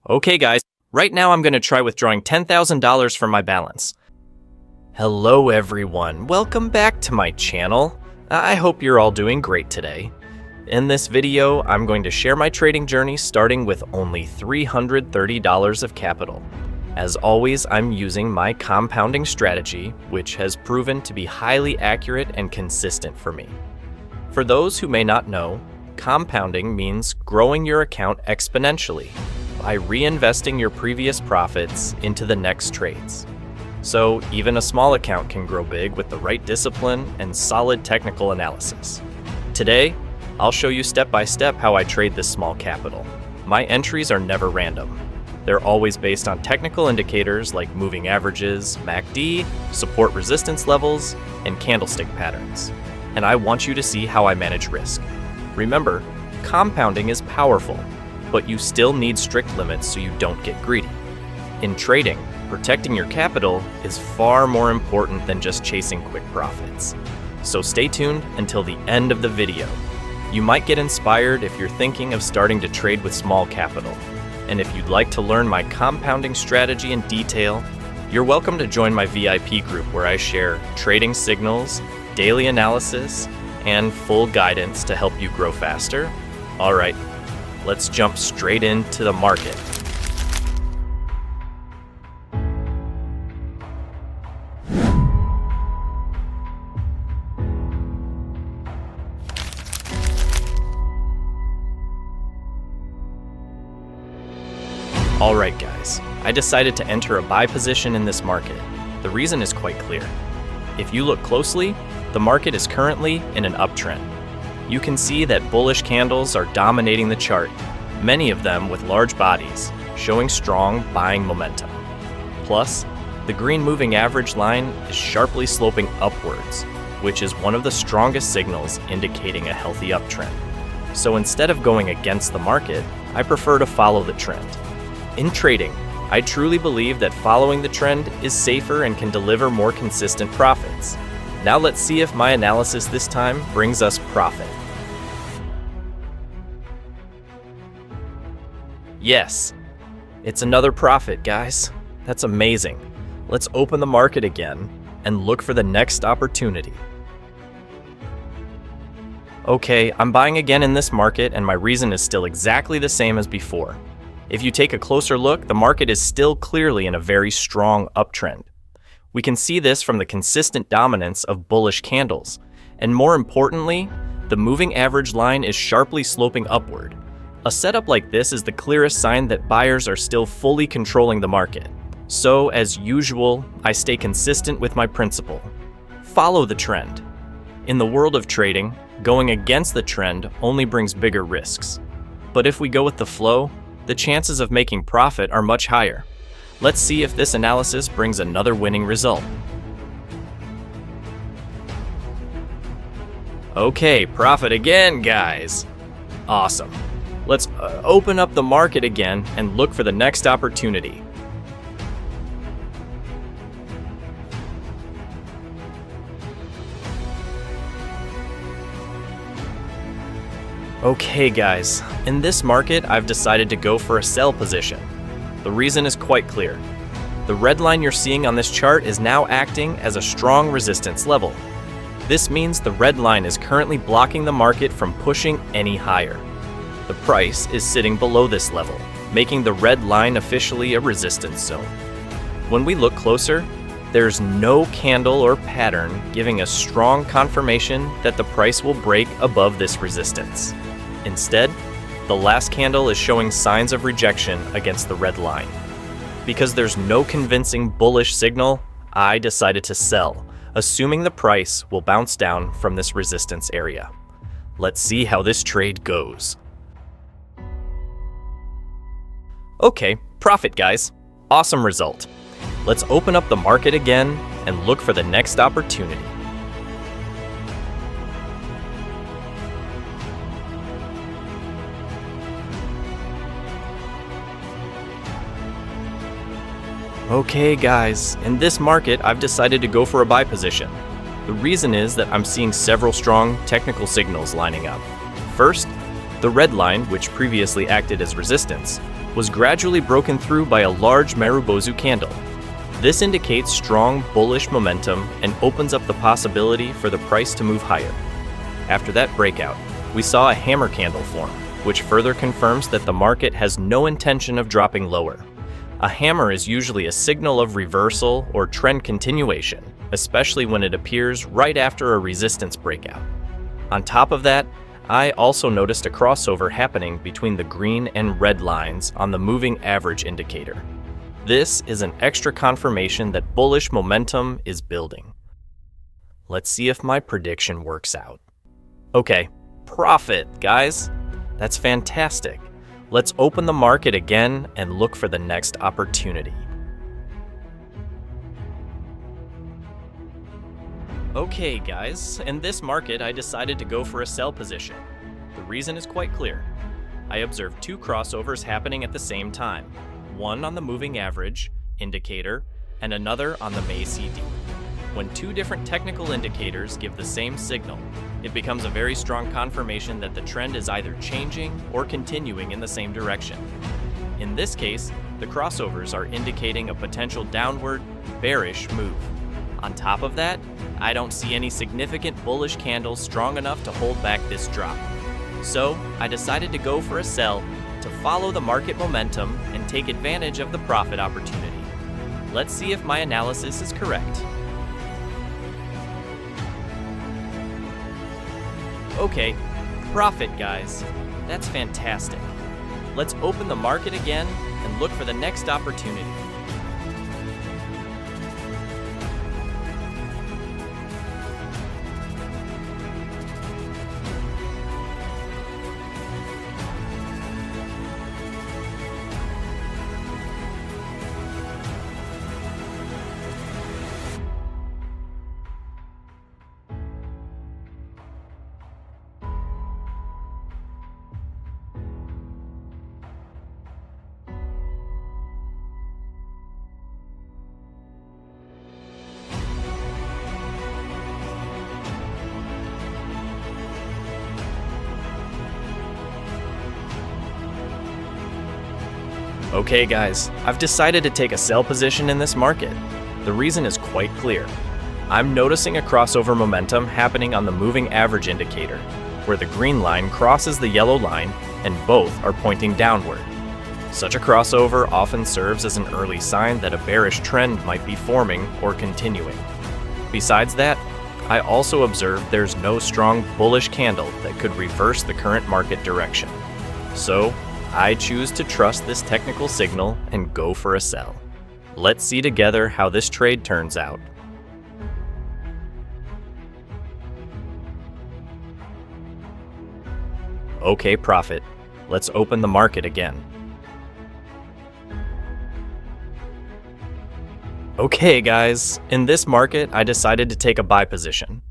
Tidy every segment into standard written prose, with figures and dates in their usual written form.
Okay guys, right now I'm going to try withdrawing $10,000 from my balance. Hello everyone, welcome back to my channel. I hope you're all doing great today. In this video, I'm going to share my trading journey starting with only $330 of capital. As always, I'm using my compounding strategy, which has proven to be highly accurate and consistent for me. For those who may not know, compounding means growing your account exponentially by reinvesting your previous profits into the next trades. So even a small account can grow big with the right discipline and solid technical analysis. Today, I'll show you step by step how I trade this small capital. My entries are never random. They're always based on technical indicators like moving averages, MACD, support resistance levels, and candlestick patterns. And I want you to see how I manage risk. Remember, compounding is powerful, but you still need strict limits so you don't get greedy. In trading, protecting your capital is far more important than just chasing quick profits. So stay tuned until the end of the video. You might get inspired if you're thinking of starting to trade with small capital. And if you'd like to learn my compounding strategy in detail, you're welcome to join my VIP group where I share trading signals, daily analysis, and full guidance to help you grow faster. All right, let's jump straight into the market. All right, guys, I decided to enter a buy position in this market. The reason is quite clear. If you look closely, the market is currently in an uptrend. You can see that bullish candles are dominating the chart, many of them with large bodies, showing strong buying momentum. Plus, the green moving average line is sharply sloping upwards, which is one of the strongest signals indicating a healthy uptrend. So instead of going against the market, I prefer to follow the trend. In trading, I truly believe that following the trend is safer and can deliver more consistent profits. Now let's see if my analysis this time brings us profit. Yes, it's another profit, guys. That's amazing. Let's open the market again and look for the next opportunity. Okay, I'm buying again in this market and my reason is still exactly the same as before. If you take a closer look, the market is still clearly in a very strong uptrend. We can see this from the consistent dominance of bullish candles, and more importantly, the moving average line is sharply sloping upward. A setup like this is the clearest sign that buyers are still fully controlling the market. So, as usual, I stay consistent with my principle. Follow the trend. In the world of trading, going against the trend only brings bigger risks. But if we go with the flow, the chances of making profit are much higher. Let's see if this analysis brings another winning result. Okay, profit again, guys. Awesome. Let's open up the market again and look for the next opportunity. Okay guys, in this market I've decided to go for a sell position. The reason is quite clear. The red line you're seeing on this chart is now acting as a strong resistance level. This means the red line is currently blocking the market from pushing any higher. The price is sitting below this level, making the red line officially a resistance zone. When we look closer, there's no candle or pattern giving us strong confirmation that the price will break above this resistance. Instead, the last candle is showing signs of rejection against the red line. Because there's no convincing bullish signal, I decided to sell, assuming the price will bounce down from this resistance area. Let's see how this trade goes. Okay, profit guys. Awesome result. Let's open up the market again and look for the next opportunity. Okay guys, in this market I've decided to go for a buy position. The reason is that I'm seeing several strong technical signals lining up. First, the red line, which previously acted as resistance, was gradually broken through by a large Marubozu candle. This indicates strong bullish momentum and opens up the possibility for the price to move higher. After that breakout, we saw a hammer candle form, which further confirms that the market has no intention of dropping lower. A hammer is usually a signal of reversal or trend continuation, especially when it appears right after a resistance breakout. On top of that, I also noticed a crossover happening between the green and red lines on the moving average indicator. This is an extra confirmation that bullish momentum is building. Let's see if my prediction works out. Okay, profit, guys. That's fantastic. Let's open the market again and look for the next opportunity. Okay, guys, in this market I decided to go for a sell position. The reason is quite clear. I observed two crossovers happening at the same time. One on the moving average indicator and another on the MACD. When two different technical indicators give the same signal, it becomes a very strong confirmation that the trend is either changing or continuing in the same direction. In this case, the crossovers are indicating a potential downward, bearish move. On top of that, I don't see any significant bullish candles strong enough to hold back this drop. So, I decided to go for a sell to follow the market momentum and take advantage of the profit opportunity. Let's see if my analysis is correct. Okay, profit, guys. That's fantastic. Let's open the market again and look for the next opportunity. Okay guys, I've decided to take a sell position in this market. The reason is quite clear. I'm noticing a crossover momentum happening on the moving average indicator, where the green line crosses the yellow line and both are pointing downward. Such a crossover often serves as an early sign that a bearish trend might be forming or continuing. Besides that, I also observed there's no strong bullish candle that could reverse the current market direction. So, I choose to trust this technical signal and go for a sell. Let's see together how this trade turns out. Okay, profit. Let's open the market again. Okay, guys. In this market, I decided to take a buy position.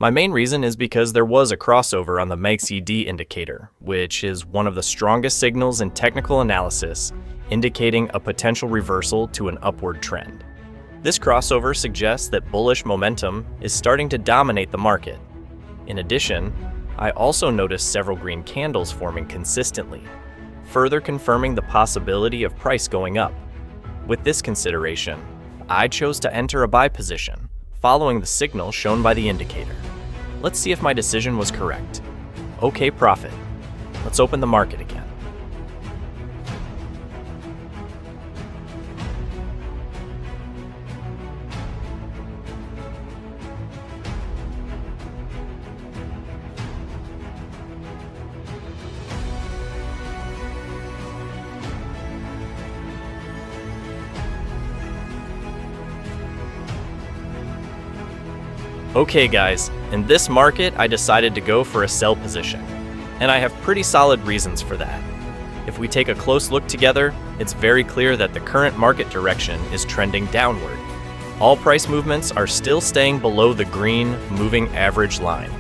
My main reason is because there was a crossover on the MACD indicator, which is one of the strongest signals in technical analysis, indicating a potential reversal to an upward trend. This crossover suggests that bullish momentum is starting to dominate the market. In addition, I also noticed several green candles forming consistently, further confirming the possibility of price going up. With this consideration, I chose to enter a buy position, following the signal shown by the indicator. Let's see if my decision was correct. Okay, profit. Let's open the market again. Okay guys, in this market I decided to go for a sell position, and I have pretty solid reasons for that. If we take a close look together, it's very clear that the current market direction is trending downward. All price movements are still staying below the green moving average line,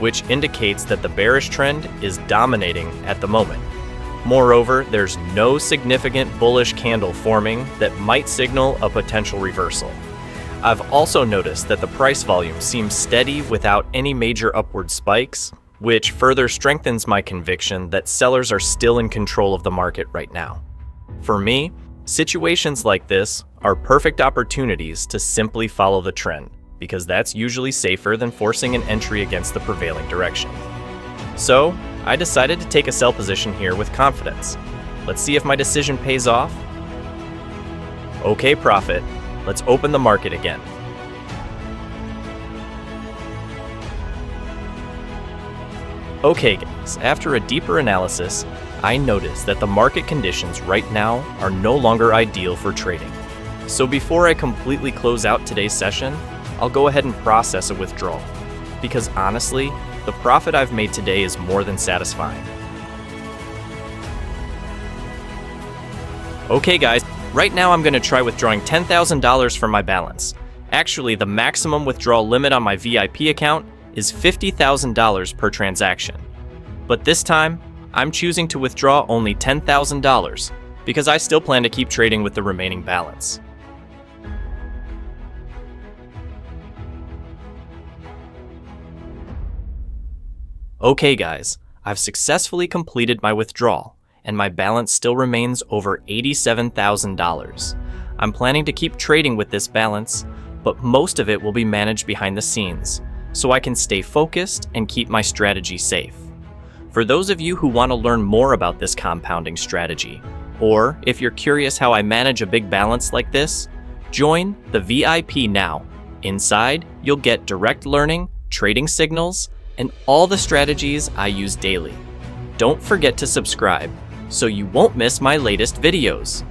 which indicates that the bearish trend is dominating at the moment. Moreover, there's no significant bullish candle forming that might signal a potential reversal. I've also noticed that the price volume seems steady without any major upward spikes, which further strengthens my conviction that sellers are still in control of the market right now. For me, situations like this are perfect opportunities to simply follow the trend, because that's usually safer than forcing an entry against the prevailing direction. So, I decided to take a sell position here with confidence. Let's see if my decision pays off. Okay, profit. Let's open the market again. Okay guys, after a deeper analysis, I noticed that the market conditions right now are no longer ideal for trading. So before I completely close out today's session, I'll go ahead and process a withdrawal. Because honestly, the profit I've made today is more than satisfying. Okay guys, right now I'm going to try withdrawing $10,000 from my balance. Actually, the maximum withdrawal limit on my VIP account is $50,000 per transaction. But this time, I'm choosing to withdraw only $10,000 because I still plan to keep trading with the remaining balance. Okay guys, I've successfully completed my withdrawal, and my balance still remains over $87,000. I'm planning to keep trading with this balance, but most of it will be managed behind the scenes, so I can stay focused and keep my strategy safe. For those of you who want to learn more about this compounding strategy, or if you're curious how I manage a big balance like this, join the VIP now. Inside, you'll get direct learning, trading signals, and all the strategies I use daily. Don't forget to subscribe so you won't miss my latest videos.